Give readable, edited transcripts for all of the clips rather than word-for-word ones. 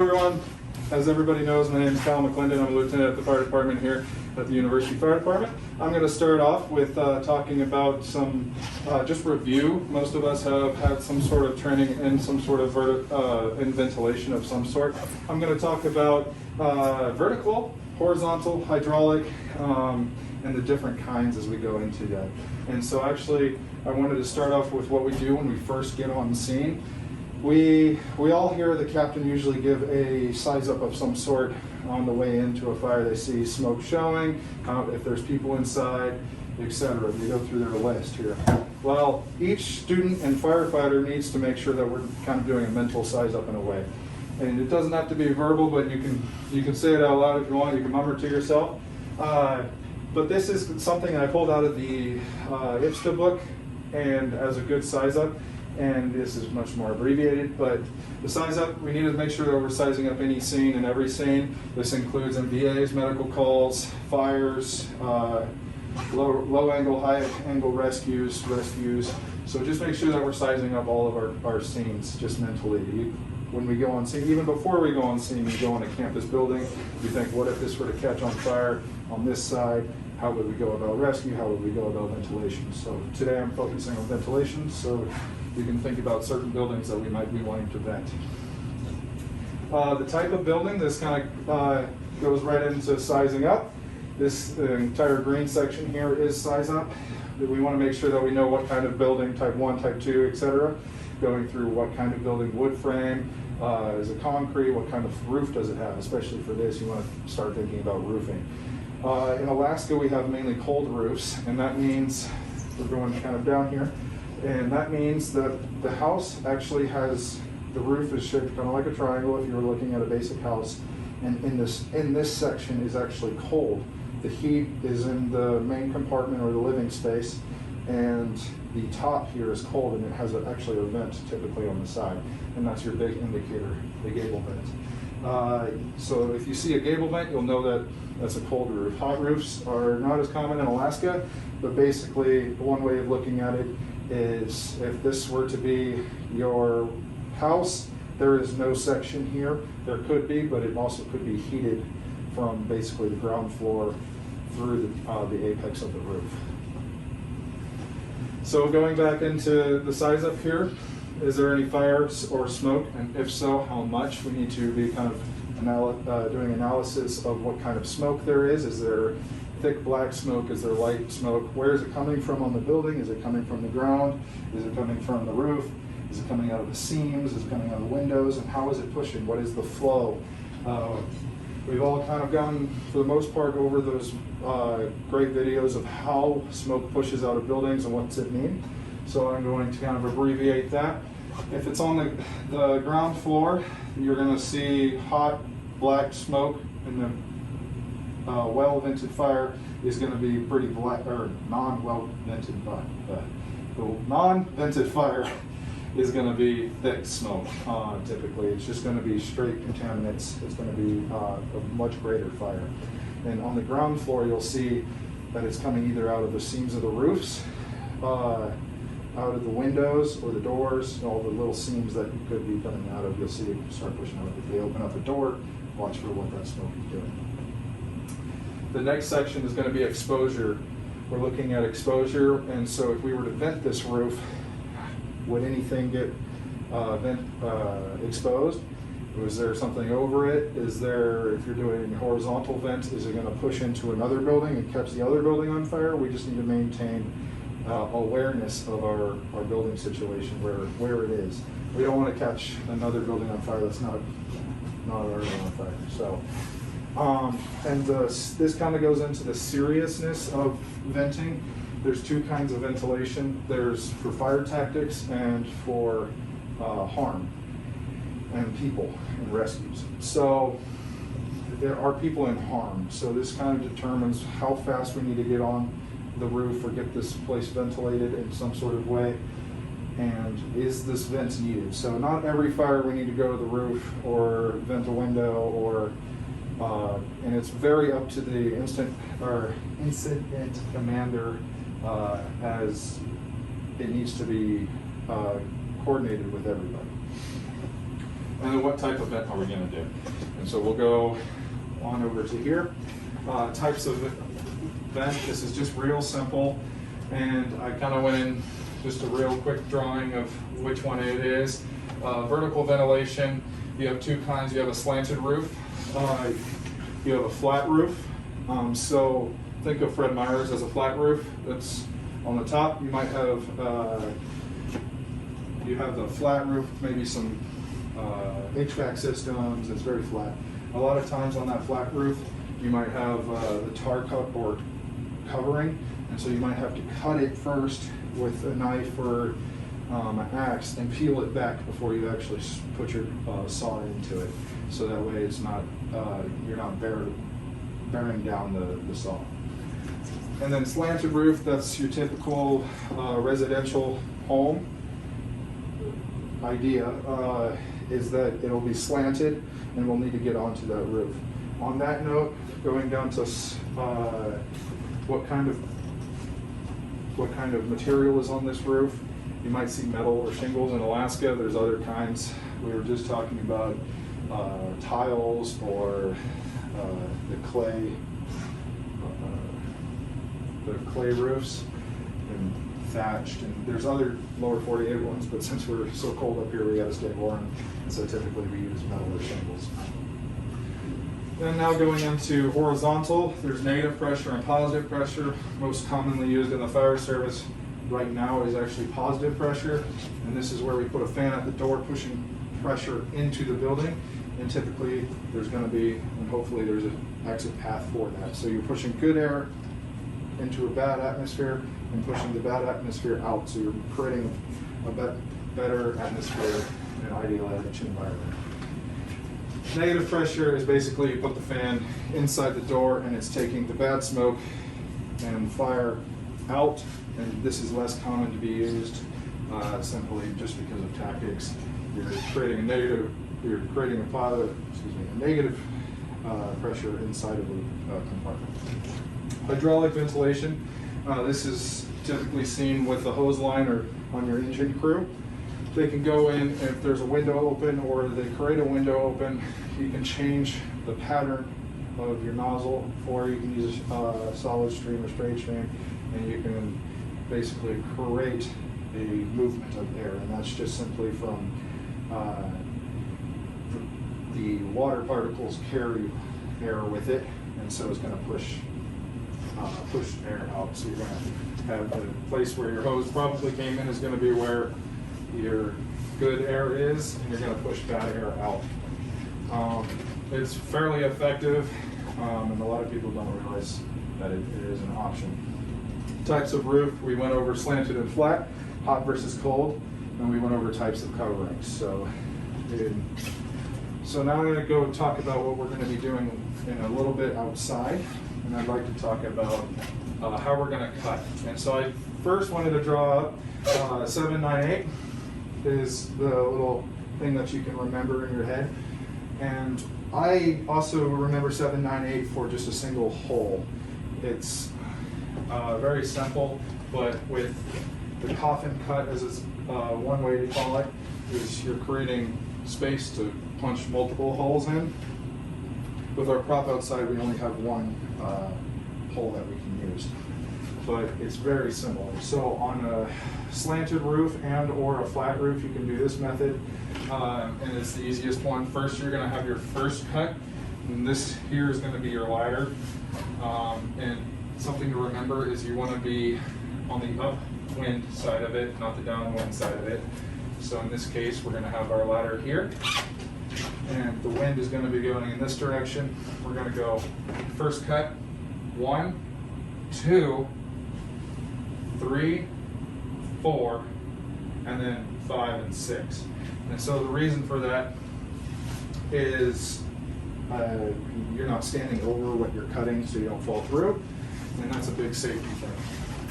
Everyone, as everybody knows, my name is Kyle McClendon. I'm a lieutenant at the fire department here at the University Fire Department. I'm going to start off with talking about some just review. Most of us have had some sort of training in some sort of in ventilation of some sort. I'm going to talk about vertical, horizontal, hydraulic, and the different kinds as we go into that. And so actually, I wanted to start off with what we do when we first get on the scene. We all hear the captain usually give a size up of some sort on the way into a fire. They see smoke showing, if there's people inside, etc. They go through their list here. Well, each student and firefighter needs to make sure that we're kind of doing a mental size up in a way. And it doesn't have to be verbal, but you can say it out loud if you want. You can murmur to yourself. But this is something I pulled out of the IPSTA book and as a good size up. And this is much more abbreviated, but the size up, we need to make sure that we're sizing up any scene and every scene. This includes MVAs, medical calls, fires, low angle, high angle rescues. So just make sure that we're sizing up all of our scenes just mentally. When we go on scene, even before we go on scene, we go in a campus building, you think, what if this were to catch on fire on this side? How would we go about rescue? How would we go about ventilation? So today I'm focusing on ventilation, so you can think about certain buildings that we might be wanting to vent. The type of building, this kind of goes right into sizing up. This entire green section here is size up. We want to make sure that we know what kind of building, type 1, type 2, etc. Going through what kind of building, wood frame, is it concrete, what kind of roof does it have? Especially for this, you want to start thinking about roofing. In Alaska, we have mainly cold roofs, and that means, we're going kind of down here, and that means that the house actually has, the roof is shaped kind of like a triangle if you were looking at a basic house, and in this section is actually cold. The heat is in the main compartment or the living space, and the top here is cold, and it has actually a vent typically on the side, and that's your big indicator, the gable vent. So if you see a gable vent, you'll know that that's a cold roof. Hot roofs are not as common in Alaska, but basically one way of looking at it is if this were to be your house, there is no section here. There could be, but it also could be heated from basically the ground floor through the apex of the roof. So going back into the size up here, is there any fire or smoke? And if so, how much? We need to be kind of doing analysis of what kind of smoke there is. Is there thick black smoke? Is there light smoke? Where is it coming from on the building? Is it coming from the ground? Is it coming from the roof? Is it coming out of the seams? Is it coming out of the windows? And how is it pushing? What is the flow? We've all kind of gone, for the most part, over those great videos of how smoke pushes out of buildings and what's it mean. So I'm going to kind of abbreviate that. If it's on the ground floor, you're going to see hot black smoke, and the well-vented fire is going to be pretty black, or non-well-vented fire. The non-vented fire is going to be thick smoke. Typically, it's just going to be straight contaminants. It's going to be a much greater fire. And on the ground floor, you'll see that it's coming either out of the seams of the roofs, out of the windows or the doors, all the little seams that you could be coming out of. You'll see it start pushing out. If they open up a door, watch for what that smoke is doing. The next section is going to be exposure. We're looking at exposure, and so if we were to vent this roof, would anything get exposed? Was there something over it? Is there, if you're doing horizontal vent, is it going to push into another building and catch the other building on fire? We just need to maintain awareness of our building situation, where it is. We don't want to catch another building on fire that's not already on fire. So, this kind of goes into the seriousness of venting. There's two kinds of ventilation. There's for fire tactics and for harm and people and rescues. So there are people in harm. So this kind of determines how fast we need to get on the roof or get this place ventilated in some sort of way, and is this vent needed? So not every fire we need to go to the roof or vent a window, or and it's very up to the incident commander, as it needs to be coordinated with everybody. And then what type of vent are we going to do? And so we'll go on over to here. Types of vent, this is just real simple. And I kind of went in just a real quick drawing of which one it is. Vertical ventilation, you have two kinds. You have a slanted roof, you have a flat roof. So think of Fred Meyer's as a flat roof. That's on the top. You might have you have the flat roof, maybe some HVAC systems. It's very flat. A lot of times on that flat roof, you might have the tar coat covering, and so you might have to cut it first with a knife or an axe and peel it back before you actually put your saw into it. So that way it's not you're not bearing down the saw. And then slanted roof, that's your typical residential home idea, is that it'll be slanted and we'll need to get onto that roof. On that note, going down to what kind of material is on this roof. You might see metal or shingles in Alaska. There's other kinds. We were just talking about tiles or the clay roofs and thatched, and there's other lower 48 ones, but since we're so cold up here, we got to stay warm, and so typically we use metal or shingles. Then now going into horizontal, there's negative pressure and positive pressure. Most commonly used in the fire service right now is actually positive pressure, and this is where we put a fan at the door pushing pressure into the building, and typically there's going to be, and hopefully there's an exit path for that. So you're pushing good air into a bad atmosphere and pushing the bad atmosphere out, so you're creating a better atmosphere and ideal environment. Negative pressure is basically you put the fan inside the door and it's taking the bad smoke and fire out, and this is less common to be used simply just because of tactics. You're creating a negative pressure inside of the compartment. Hydraulic ventilation, this is typically seen with a hose line or on your engine crew. They can go in, if there's a window open or they create a window open, you can change the pattern of your nozzle, or you can use a solid stream or straight stream, and you can basically create a movement of air, and that's just simply from the water particles carry air with it, and so it's going to push air out. So you're going to have the place where your hose probably came in is going to be where your good air is, and you're going to push bad air out. It's fairly effective, and a lot of people don't realize that it is an option. Types of roof, we went over slanted and flat, hot versus cold, and we went over types of coverings. So now I'm going to go talk about what we're going to be doing in a little bit outside, and I'd like to talk about how we're going to cut. And so I first wanted to draw up 798 is the little thing that you can remember in your head. And I also remember 798 for just a single hole. It's very simple, but with the coffin cut, as it's one way to call it, is you're creating space to punch multiple holes in. With our prop outside, we only have one hole that we can use, but it's very similar. So on a slanted roof and or a flat roof, you can do this method, and it's the easiest one. First, you're going to have your first cut, and this here is going to be your ladder. And something to remember is you want to be on the upwind side of it, not the downwind side of it. So in this case, we're going to have our ladder here, and the wind is going to be going in this direction. We're going to go first cut, 1, 2, 3, 4, and then 5 and 6. And so the reason for that is you're not standing over what you're cutting so you don't fall through, and that's a big safety thing.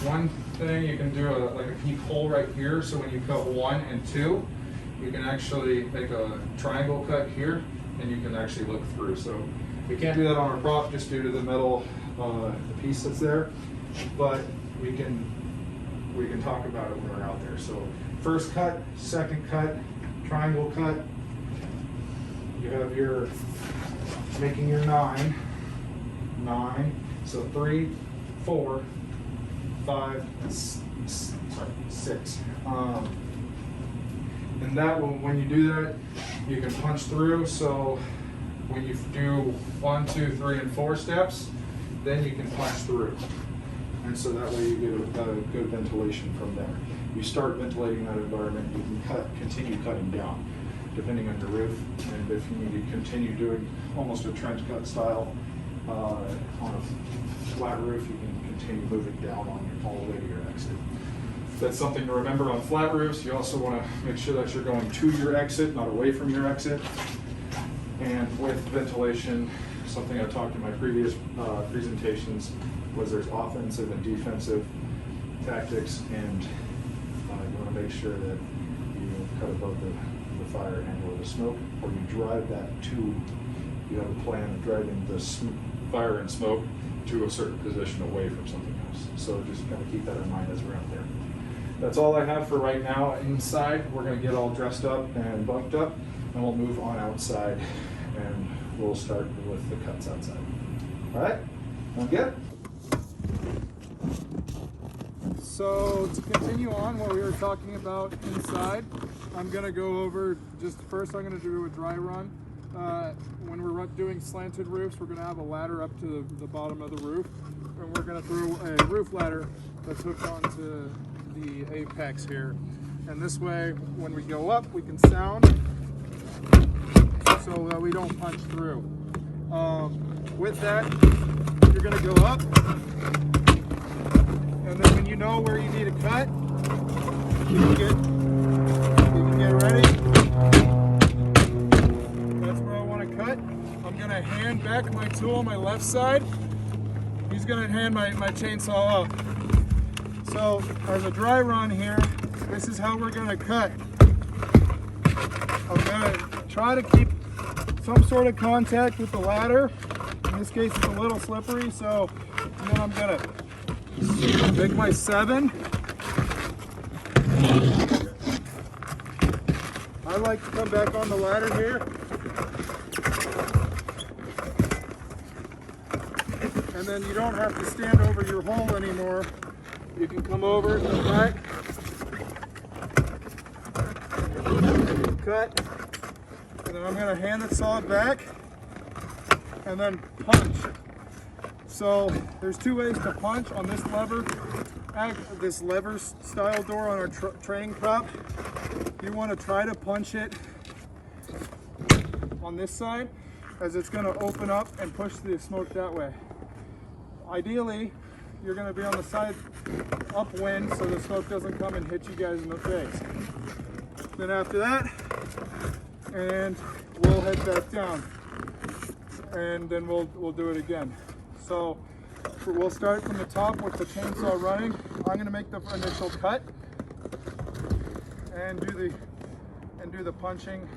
One thing, you can do like a peep hole right here, so when you cut 1 and 2, you can actually make a triangle cut here, and you can actually look through. So we can't do that on our prop just due to the metal the piece that's there, but we can talk about it when we're out there. So first cut, second cut, triangle cut, you have your, making your 9, so 3, 4, 5, 6. And that will, when you do that, you can punch through. So when you do 1, 2, 3, and 4 steps, then you can punch through. And so that way you get a good ventilation from there. You start ventilating that environment, you can continue cutting down, depending on your roof. And if you need to continue doing almost a trench cut style on a flat roof, you can continue moving down all the way to your exit. That's something to remember on flat roofs. You also want to make sure that you're going to your exit, not away from your exit. And with ventilation, something I talked in my previous presentations was there's offensive and defensive tactics, and you want to make sure that you cut above the fire and or the smoke, or you drive that to, you have a plan of driving the fire and smoke to a certain position away from something else. So just kind of keep that in mind as we're out there. That's all I have for right now inside. We're going to get all dressed up and bunked up, and we'll move on outside, and we'll start with the cuts outside. All right, sound good? So to continue on what we were talking about inside, I'm going to go over, just first I'm going to do a dry run. When we're doing slanted roofs, we're going to have a ladder up to the bottom of the roof, and we're going to throw a roof ladder that's hooked onto the apex here. And this way, when we go up, we can sound so that we don't punch through. With that, you're going to go up, and then when you know where you need to cut, you can get ready. That's where I want to cut. I'm going to hand back my tool on my left side. He's going to hand my chainsaw up. So as a dry run here, this is how we're going to cut. I'm going to try to keep some sort of contact with the ladder. In this case, it's a little slippery, so and then I'm going to make my 7. I like to come back on the ladder here. And then you don't have to stand over your hole anymore. You can come over to the back, cut, and then I'm going to hand the saw back and then punch. So there's 2 ways to punch on this lever style door on our training prop. You want to try to punch it on this side, as it's going to open up and push the smoke that way. Ideally, you're going to be on the side upwind so the smoke doesn't come and hit you guys in the face. Then after that, and we'll head back down, and then we'll do it again. So we'll start from the top with the chainsaw running. I'm going to make the initial cut and do the punching,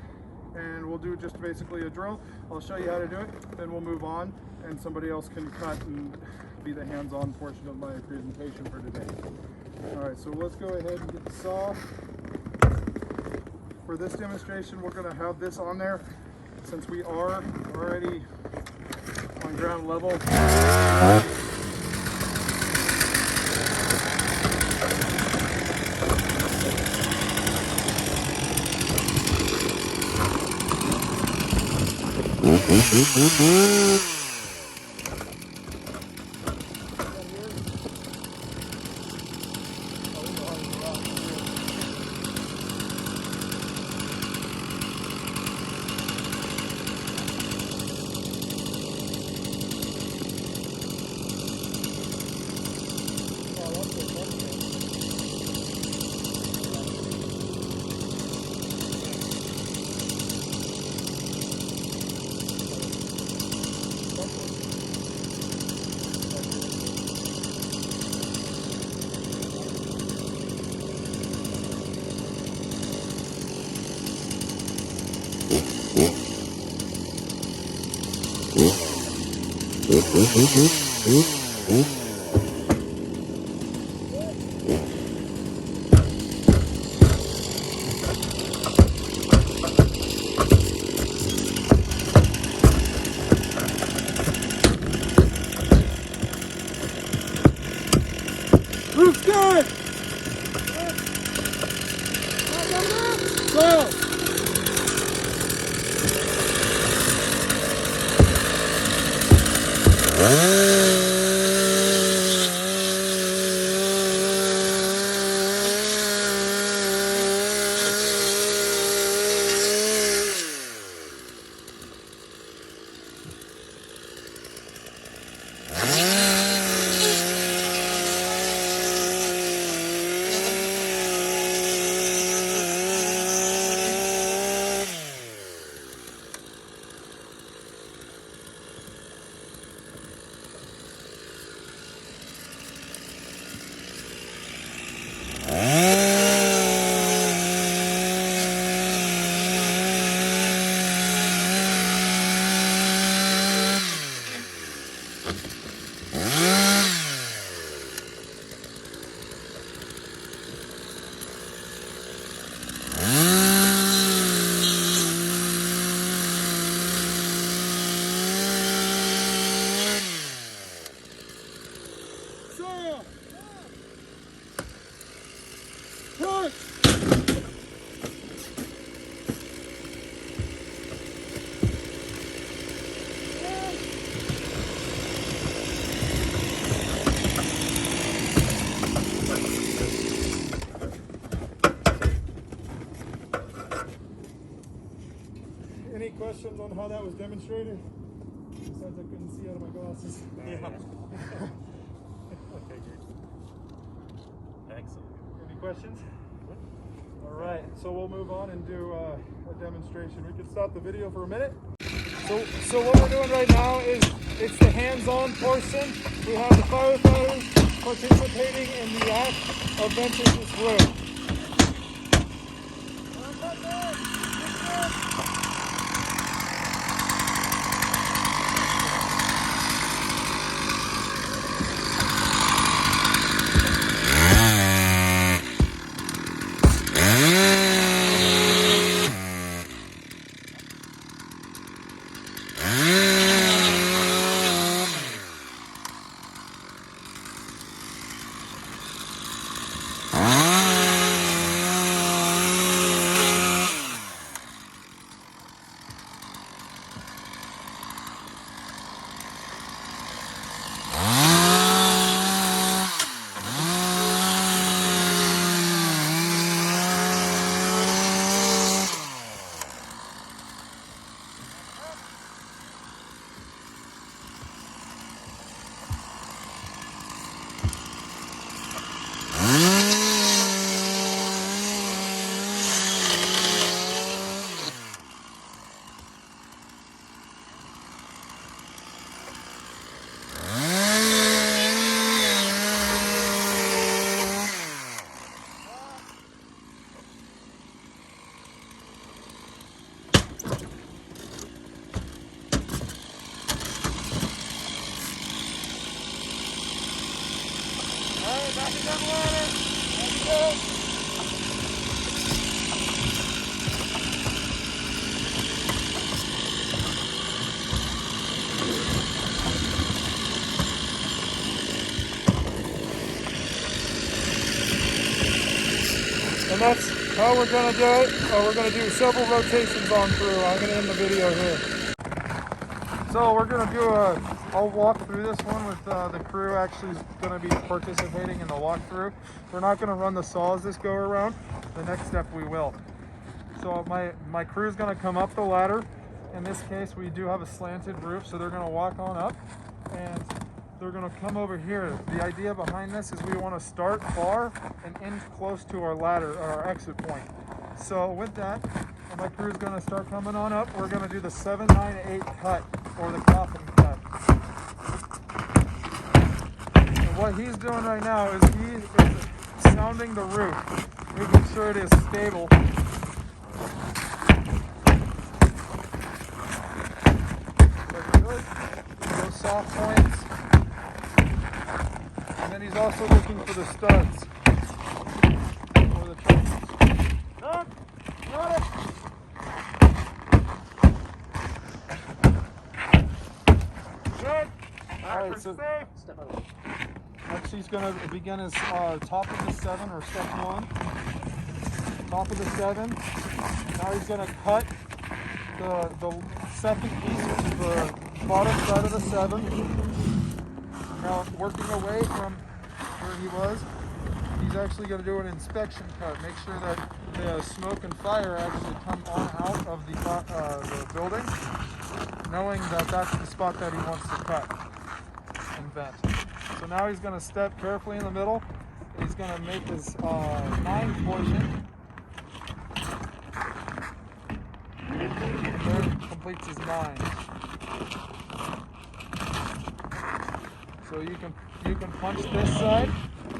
and we'll do just basically a drill. I'll show you how to do it, then we'll move on, and somebody else can cut and be the hands-on portion of my presentation for today. All right, so let's go ahead and get the saw. For this demonstration, we're going to have this on there since we are already on ground level. Good! Go! Any questions on how that was demonstrated? Besides I couldn't see out of my glasses. Yeah. Okay, great. Excellent. Any questions? All right, so we'll move on and do a demonstration. We can stop the video for a minute. So what we're doing right now is it's the hands-on portion. We have the firefighters participating in the act of venting this room. And that's how we're going to do it. We're going to do several rotations on through. I'm going to end the video here. So we're going to do I'll walk through this one with the crew actually going to be participating in the walkthrough. We're not going to run the saws this go around. The next step we will. So my crew is going to come up the ladder. In this case, we do have a slanted roof, so they're going to walk on up and they're going to come over here. The idea behind this is we want to start far and end close to our ladder, our exit point. So with that, my crew is going to start coming on up. We're going to do the 7, 9, 8 cut, or the coffin cut. And what he's doing right now is he is sounding the roof, making sure it is stable. Those soft points. And then he's also looking for the studs. Or the trusses. Got it! Good. Alright, so step over. Next he's going to begin his top of the 7, or step 1. Top of the 7. Now he's going to cut the second piece, which is the bottom side of the 7. Now working away from where he was, he's actually going to do an inspection cut. Make sure that the smoke and fire actually come on out of the building, knowing that that's the spot that he wants to cut and vent. So now he's going to step carefully in the middle. He's going to make his 9 portion. There completes his 9. So you can punch this side,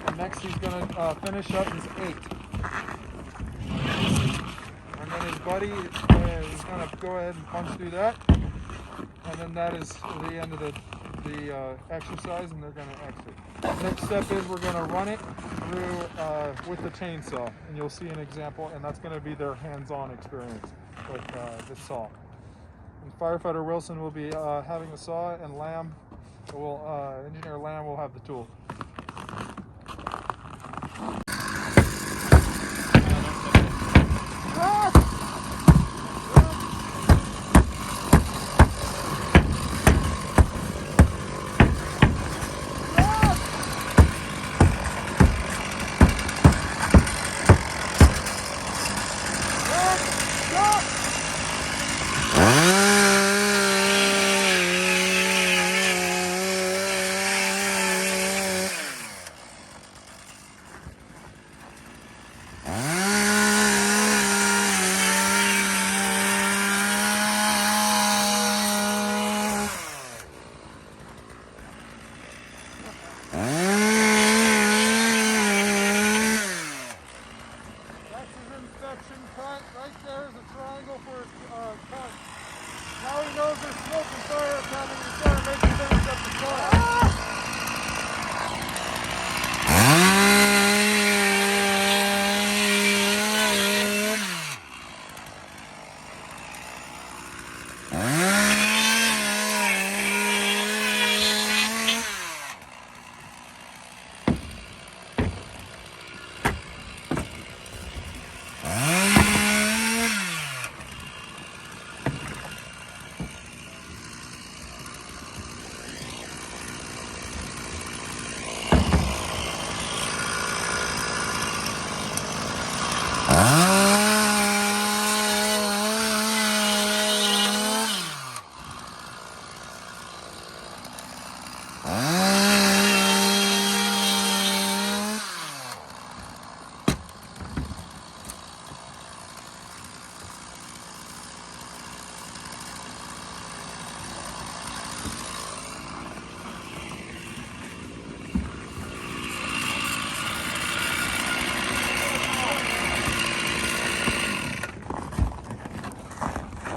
and next he's going to finish up his 8. And then his buddy is going to go ahead and punch through that, and then that is the end of the exercise, and they're going to exit. Next step is we're going to run it through with the chainsaw, and you'll see an example, and that's going to be their hands-on experience with the saw. And Firefighter Wilson will be having the saw, and Engineer Lamb will have the tool. Cut. Right there is a triangle for his cut. Now he knows there's smoke and fire coming. He's got to make the finish up the car.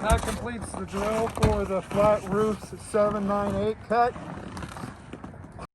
That completes the drill for the flat roof 798 cut.